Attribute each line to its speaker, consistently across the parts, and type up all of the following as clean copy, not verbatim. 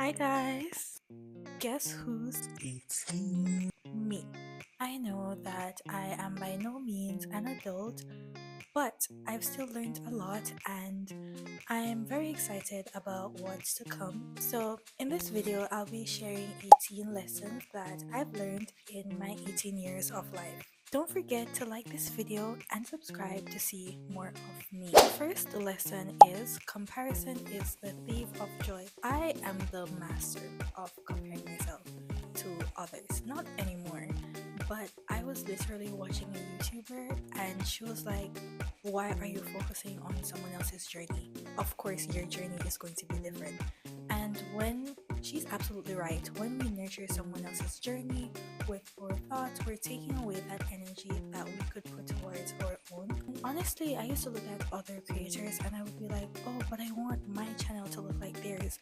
Speaker 1: Hi guys! Guess who's eating? Me. I know that I am by no means an adult, but I've still learned a lot and I am very excited about what's to come. So, in this video, I'll be sharing 18 lessons that I've learned in my 18 years of life. Don't forget to like this video and subscribe to see more of me. The first lesson is comparison is the thief of joy. I am the master of comparing myself to others. Not anymore, but I was literally watching a YouTuber and she was like, why are you focusing on someone else's journey? Of course, your journey is going to be different. And when she's absolutely right, when we nurture someone else's journey with our thoughts, we're taking away that energy that we could put towards our own. And honestly, I used to look at other creators and I would be like, oh, but I want my channel to look like theirs.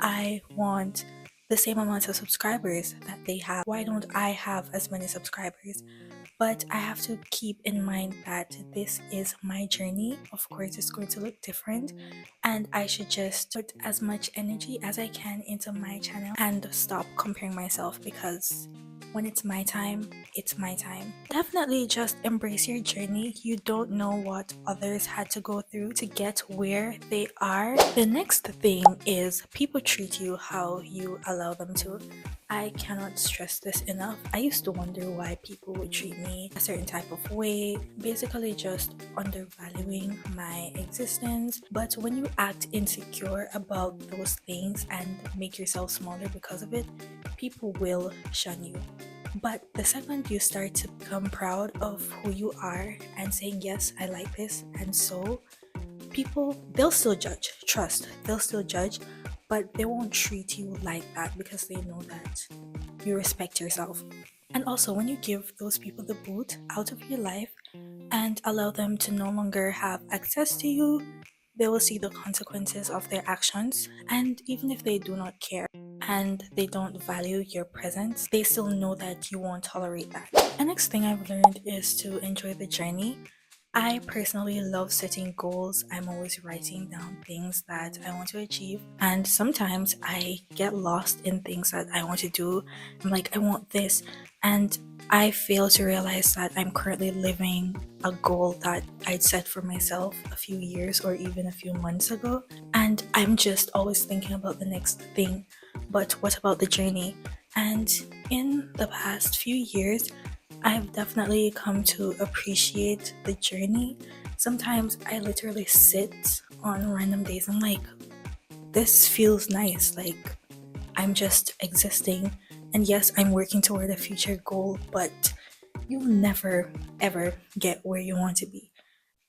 Speaker 1: I want the same amount of subscribers that they have. Why don't I have as many subscribers? But I have to keep in mind that this is my journey. Of course, it's going to look different, and I should just put as much energy as I can into my channel and stop comparing myself, because when it's my time, it's my time. Definitely just embrace your journey. You don't know what others had to go through to get where they are. The next thing is people treat you how you allow them to. I cannot stress this enough. I used to wonder why people would treat me a certain type of way, basically just undervaluing my existence. But when you act insecure about those things and make yourself smaller because of it, people will shun you. But the second you start to become proud of who you are and saying, yes, I like this, and so people, they'll still judge. Trust, they'll still judge, but they won't treat you like that because they know that you respect yourself. And also, when you give those people the boot out of your life and allow them to no longer have access to you, they will see the consequences of their actions. And even if they do not care and they don't value your presence, they still know that you won't tolerate that. The next thing I've learned is to enjoy the journey. I personally love setting goals. I'm always writing down things that I want to achieve, and sometimes I get lost in things that I want to do. I'm like, I want this, and I fail to realize that I'm currently living a goal that I'd set for myself a few years or even a few months ago, and I'm just always thinking about the next thing. But what about the journey? And in the past few years, I've definitely come to appreciate the journey. Sometimes I literally sit on random days. I'm like, this feels nice. Like, I'm just existing. And yes, I'm working toward a future goal, but you'll never ever get where you want to be.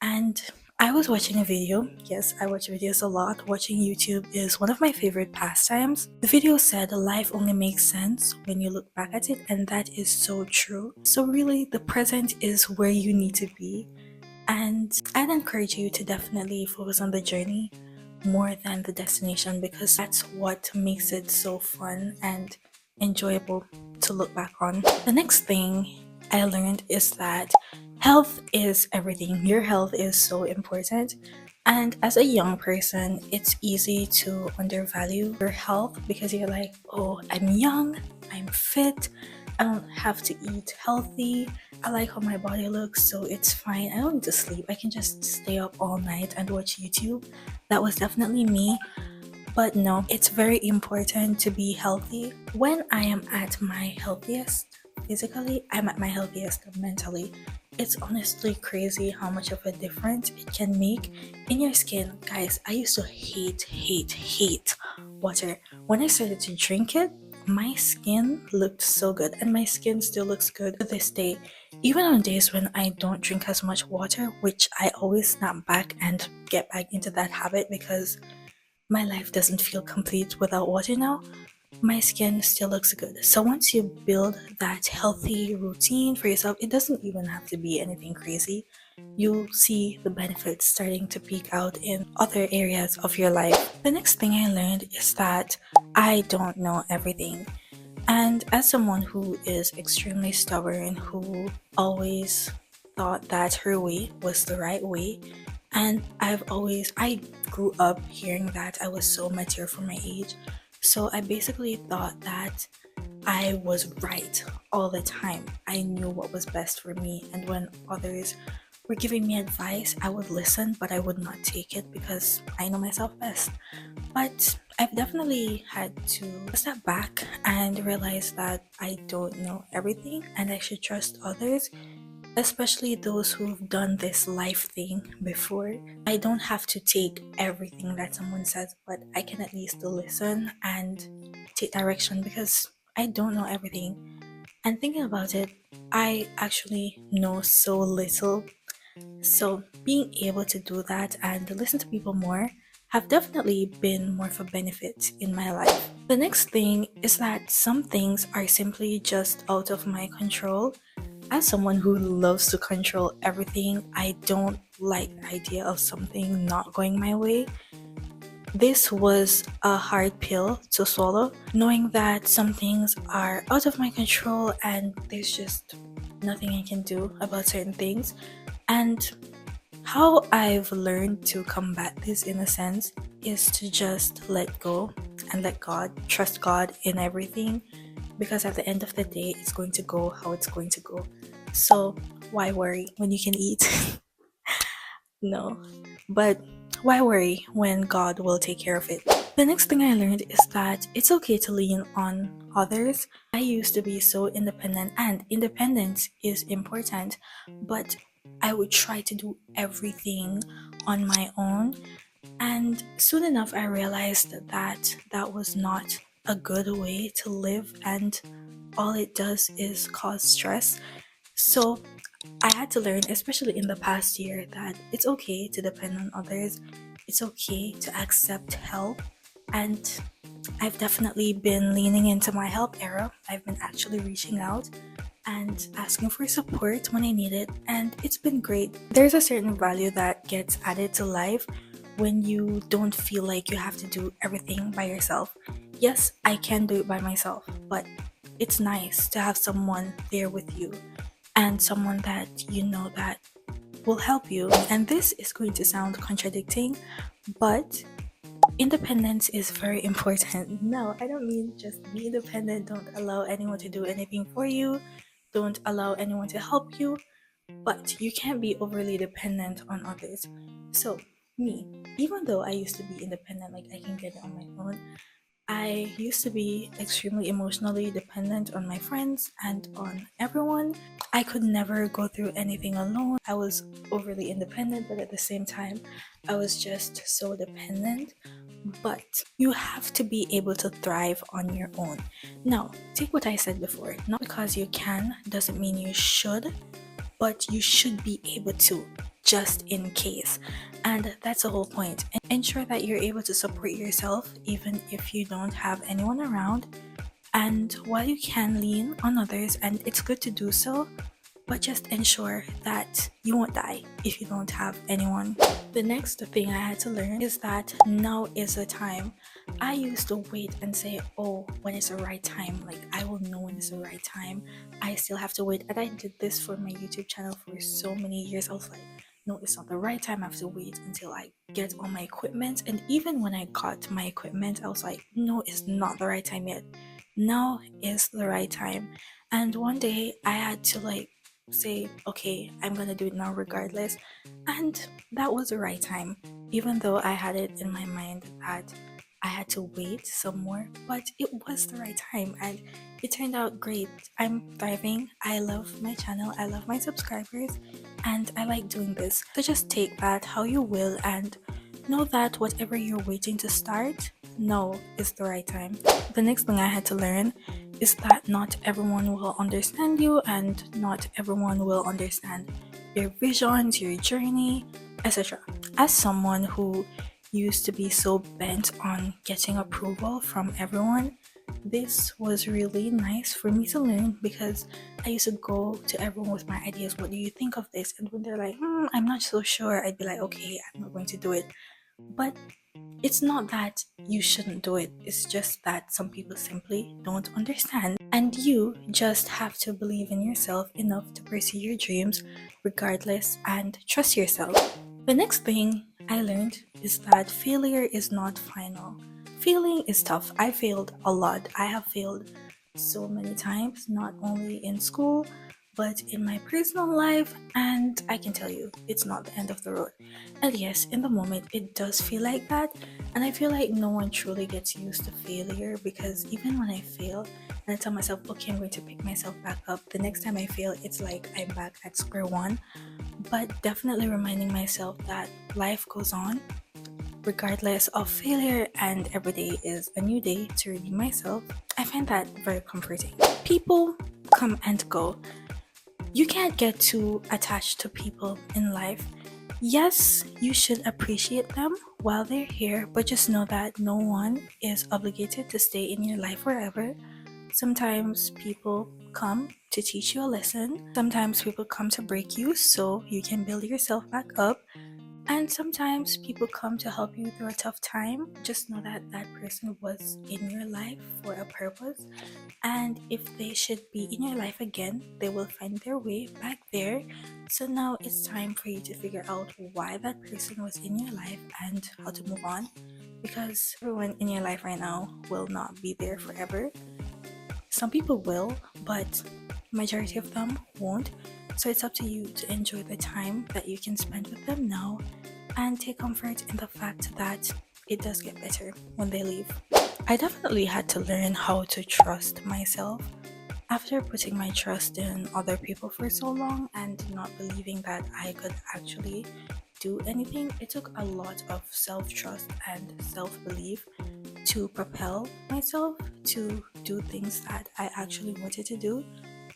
Speaker 1: And I was watching a video. Yes, I watch videos a lot. Watching YouTube is one of my favorite pastimes. The video said life only makes sense when you look back at it, and that is so true. So really, the present is where you need to be. And I'd encourage you to definitely focus on the journey more than the destination, because that's what makes it so fun and enjoyable to look back on. The next thing I learned is that health is everything. Your health is so important. And as a young person, it's easy to undervalue your health because you're like, oh, I'm young, I'm fit, I don't have to eat healthy, I like how my body looks, so it's fine. I don't need to sleep. I can just stay up all night and watch YouTube. That was definitely me. But no, it's very important to be healthy. When I am at my healthiest physically, I'm at my healthiest mentally. It's honestly crazy how much of a difference it can make in your skin. Guys, I used to hate water. When I started to drink it, my skin looked so good, and my skin still looks good to this day. Even on days when I don't drink as much water, which I always snap back and get back into that habit because my life doesn't feel complete without water now, my skin still looks good. So once you build that healthy routine for yourself, it doesn't even have to be anything crazy. You'll see the benefits starting to peek out in other areas of your life. The next thing I learned is that I don't know everything. And as someone who is extremely stubborn, who always thought that her way was the right way, and I grew up hearing that I was so mature for my age. So I basically thought that I was right all the time. I knew what was best for me, and when others were giving me advice, I would listen, but I would not take it because I know myself best. But I've definitely had to step back and realize that I don't know everything and I should trust others, especially those who've done this life thing before. I don't have to take everything that someone says, but I can at least listen and take direction because I don't know everything. And thinking about it, I actually know so little. So being able to do that and listen to people more have definitely been more of a benefit in my life. The next thing is that some things are simply just out of my control. As someone who loves to control everything, I don't like the idea of something not going my way. This was a hard pill to swallow, knowing that some things are out of my control and there's just nothing I can do about certain things. And how I've learned to combat this in a sense is to just let go and let God, trust God in everything, because at the end of the day, it's going to go how it's going to go. So, why worry when you can eat? No. But why worry when God will take care of it? The next thing I learned is that it's okay to lean on others. I used to be so independent, and independence is important, but I would try to do everything on my own. And soon enough, I realized that that was not a good way to live, and all it does is cause stress. So I had to learn, especially in the past year, that it's okay to depend on others. It's okay to accept help. And I've definitely been leaning into my help era. I've been actually reaching out and asking for support when I need it, and it's been great. There's a certain value that gets added to life when you don't feel like you have to do everything by yourself. Yes, I can do it by myself, but it's nice to have someone there with you and someone that you know that will help you. And this is going to sound contradicting, but independence is very important. No, I don't mean just be independent, don't allow anyone to do anything for you, don't allow anyone to help you, but you can't be overly dependent on others. So, me, even though I used to be independent, like I can get it on my own, I used to be extremely emotionally dependent on my friends and on everyone. I could never go through anything alone. I was overly independent, but at the same time, I was just so dependent. But you have to be able to thrive on your own. Now, take what I said before. Not because you can doesn't mean you should, but you should be able to, just in case. And that's the whole point. Ensure that you're able to support yourself even if you don't have anyone around. And while you can lean on others, and it's good to do so, but just ensure that you won't die if you don't have anyone. The next thing I had to learn is that now is the time. I used to wait and say, oh, when it's the right time, like I will know when it's the right time. I still have to wait. And I did this for my YouTube channel for so many years. I was like, no, it's not the right time. I have to wait until I get all my equipment. And even when I got my equipment, I was like, no, it's not the right time yet. Now is the right time. And one day I had to say, okay, I'm gonna do it now regardless. And that was the right time, even though I had it in my mind that I had to wait some more, but it was the right time and it turned out great. I'm thriving. I love my channel, I love my subscribers, and I like doing this. So just take that how you will and know that whatever you're waiting to start, no, is the right time. The next thing I had to learn is that not everyone will understand you and not everyone will understand your visions, your journey, etc. As someone who used to be so bent on getting approval from everyone, this was really nice for me to learn because I used to go to everyone with my ideas. What do you think of this? And when they're like, I'm not so sure, I'd be like, okay, I'm not going to do it. But it's not that you shouldn't do it, it's just that some people simply don't understand. And you just have to believe in yourself enough to pursue your dreams regardless and trust yourself. The next thing I learned is that failure is not final. Failing is tough. I failed a lot. I have failed so many times, not only in school, but in my personal life. And I can tell you, it's not the end of the road. And yes, in the moment, it does feel like that. And I feel like no one truly gets used to failure because even when I fail, and I tell myself, okay, I'm going to pick myself back up, the next time I fail, it's like I'm back at square one. But definitely reminding myself that life goes on regardless of failure, and every day is a new day to redeem myself. I find that very comforting. People come and go. You can't get too attached to people in life. Yes, you should appreciate them while they're here, but just know that no one is obligated to stay in your life forever. Sometimes people come to teach you a lesson. Sometimes people come to break you so you can build yourself back up. And sometimes people come to help you through a tough time. Just know that that person was in your life for a purpose. And if they should be in your life again, they will find their way back there. So now it's time for you to figure out why that person was in your life and how to move on. Because everyone in your life right now will not be there forever. Some people will, but majority of them won't. So it's up to you to enjoy the time that you can spend with them now and take comfort in the fact that it does get better when they leave. I definitely had to learn how to trust myself after putting my trust in other people for so long and not believing that I could actually do anything. It took a lot of self trust and self belief to propel myself to do things that I actually wanted to do,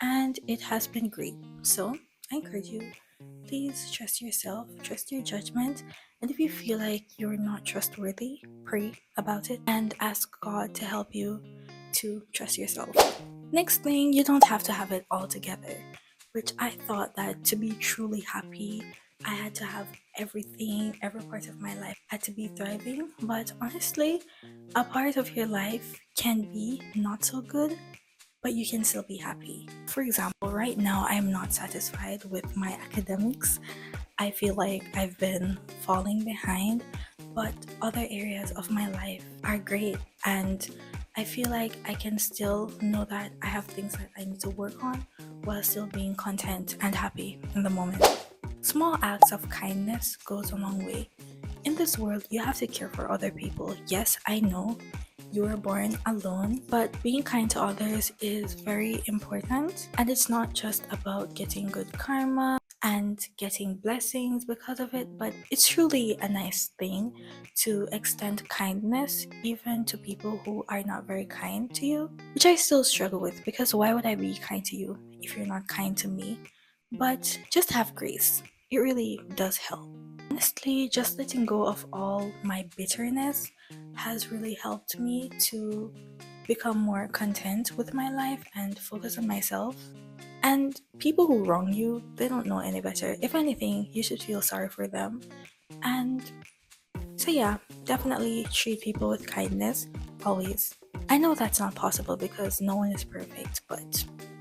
Speaker 1: and it has been great. So I encourage you, please trust yourself, trust your judgment, and if you feel like you're not trustworthy, pray about it and ask God to help you to trust yourself. Next thing, you don't have to have it all together, which I thought that to be truly happy, I had to have everything, every part of my life had to be thriving. But honestly, a part of your life can be not so good, but you can still be happy. For example, right now I'm not satisfied with my academics. I feel like I've been falling behind, but other areas of my life are great, and I feel like I can still know that I have things that I need to work on while still being content and happy in the moment. Small acts of kindness goes a long way. In this world, you have to care for other people. Yes, I know you were born alone, but being kind to others is very important. And it's not just about getting good karma and getting blessings because of it, but it's truly a nice thing to extend kindness even to people who are not very kind to you, which I still struggle with because why would I be kind to you if you're not kind to me? But just have grace. It really does help. Honestly, just letting go of all my bitterness has really helped me to become more content with my life and focus on myself. And people who wrong you, they don't know any better. If anything, you should feel sorry for them. And so, yeah, definitely treat people with kindness, always. I know that's not possible because no one is perfect, but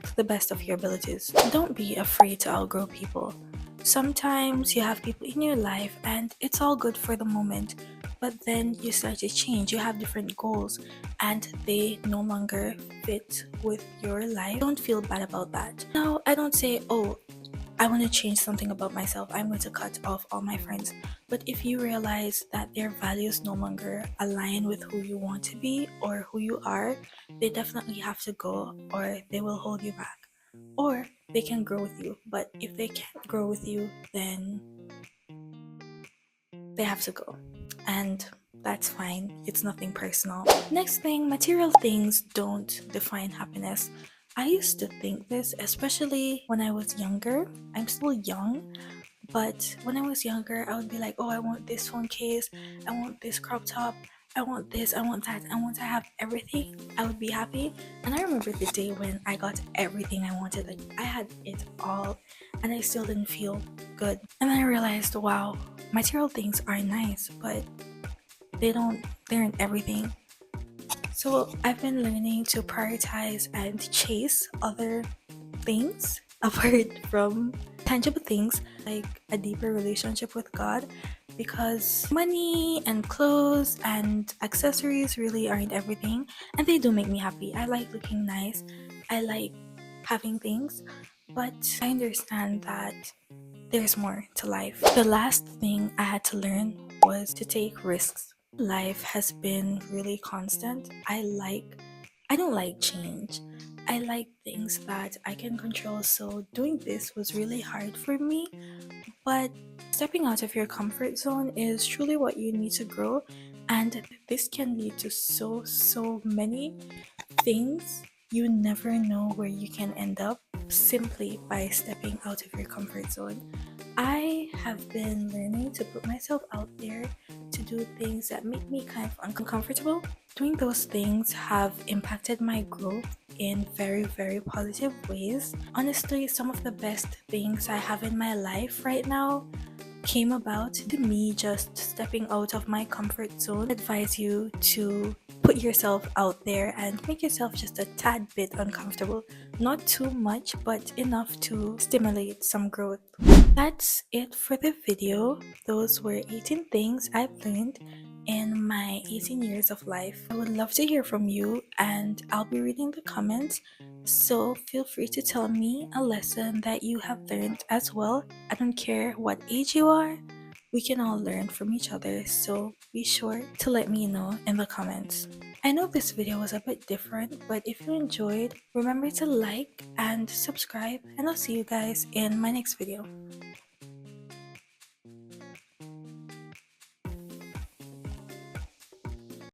Speaker 1: to the best of your abilities, don't be afraid to outgrow people. Sometimes you have people in your life and it's all good for the moment, but then you start to change. You have different goals and they no longer fit with your life. Don't feel bad about that. Now, I don't say, oh, I want to change something about myself. I'm going to cut off all my friends. But if you realize that their values no longer align with who you want to be or who you are, they definitely have to go or they will hold you back. Or they can grow with you. But if they can't grow with you, then they have to go. And that's fine. It's nothing personal. Next thing, material things don't define happiness. I used to think this, especially when I was younger. I'm still young, but when I was younger, I would be like, oh, I want this phone case, I want this crop top, I want this, I want that. And once I have everything, I would be happy. And I remember the day when I got everything I wanted. Like, I had it all, and I still didn't feel good. And then I realized, wow, material things are nice, but they aren't everything. So I've been learning to prioritize and chase other things apart from tangible things like a deeper relationship with God, because money and clothes and accessories really aren't everything, and they do make me happy. I like looking nice, I like having things, but I understand that there's more to life. The last thing I had to learn was to take risks. Life has been really constant. I don't like change. I like things that I can control, so doing this was really hard for me. But stepping out of your comfort zone is truly what you need to grow, and this can lead to so many things. You never know where you can end up simply by stepping out of your comfort zone. I have been learning to put myself out there to do things that make me kind of uncomfortable. Doing those things have impacted my growth in very positive ways. Honestly, some of the best things I have in my life right now came about to me just stepping out of my comfort zone. I advise you to put yourself out there and make yourself just a tad bit uncomfortable. Not too much, but enough to stimulate some growth. That's it for the video. Those were 18 things I've learned in my 18 years of life. I would love to hear from you, and I'll be reading the comments. So feel free to tell me a lesson that you have learned as well. I don't care what age you are, we can all learn from each other. So be sure to let me know in the comments. I know this video was a bit different, but if you enjoyed, remember to like and subscribe, and I'll see you guys in my next video.